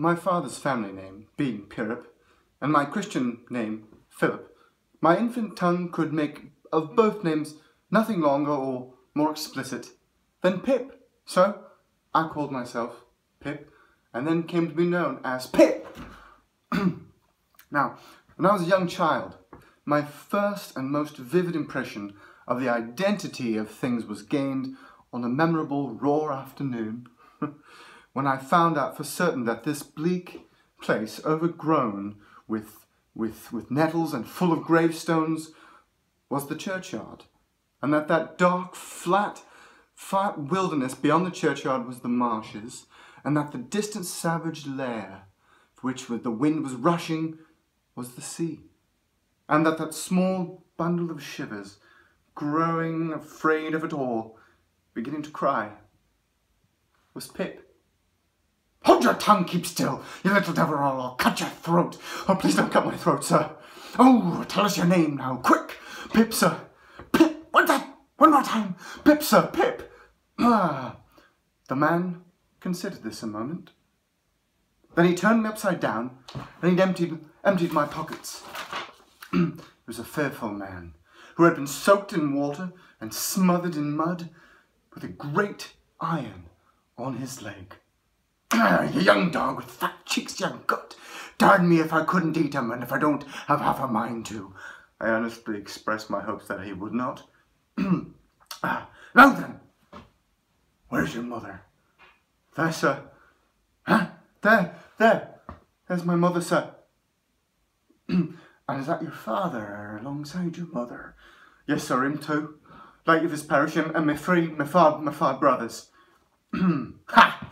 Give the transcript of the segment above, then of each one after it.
my father's family name being Pirrip, and my Christian name Philip, my infant tongue could make of both names nothing longer or more explicit than Pip. So I called myself Pip, and then came to be known as Pip. Now, when I was a young child, my first and most vivid impression of the identity of things was gained on a memorable raw afternoon when I found out for certain that this bleak place, overgrown with nettles and full of gravestones, was the churchyard, and that dark, flat wilderness beyond the churchyard was the marshes, and that the distant savage lair, for which the wind was rushing, was the sea, and that small bundle of shivers, growing afraid of it all, beginning to cry, was Pip. "Hold your tongue, keep still, you little devil, or I'll cut your throat. Oh, please don't cut my throat, sir. Oh, tell us your name now, quick. Pip, sir. Pip, what's that? One more time. Pip, sir, Pip." The man considered this a moment. Then he turned me upside down, and he emptied my pockets. He was a fearful man, who had been soaked in water and smothered in mud, with a great iron on his leg. "You young dog with fat cheeks, you gut. Darn me if I couldn't eat him, and if I don't have half a mind to." I earnestly expressed my hopes that he would not. "Now then, where's your mother?" "There, sir." "Huh? There's my mother, sir." "And is that your father alongside your mother?" "Yes, sir, him too. Like of his parish, and my five brothers." "Ha!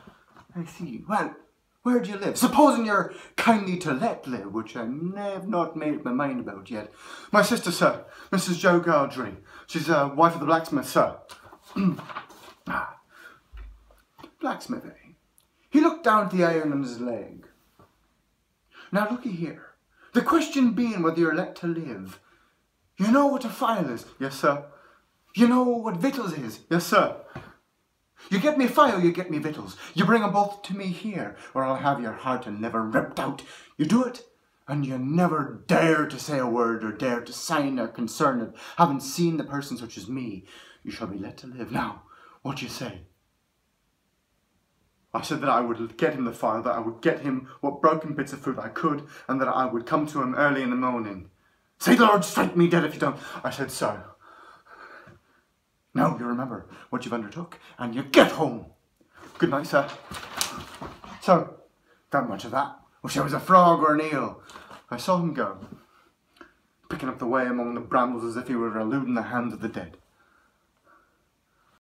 I see. Well, where do you live? Supposing you're kindly to let live, which I have not made up my mind about yet." "My sister, sir, Mrs. Joe Gowdry. She's wife of the blacksmith, sir." "Blacksmith, eh?" He looked down at the iron on his leg. "Now looky here. The question being whether you're let to live. You know what a file is?" "Yes, sir." "You know what victuals is?" "Yes, sir." "You get me a file, you get me victuals. You bring 'em both to me here, or I'll have your heart and liver ripped out. You do it, and you never dare to say a word or dare to sign a concern of having seen the person such as me. You shall be let to live. Now, what do you say?" I said that I would get him the file, that I would get him what broken bits of food I could, and that I would come to him early in the morning. "Say the Lord strike me dead if you don't." I said so. "Now you remember what you've undertook, and you get home. Good night, sir." So, that much of that. Wish I was a frog or an eel. I saw him go, picking up the way among the brambles as if he were eluding the hands of the dead.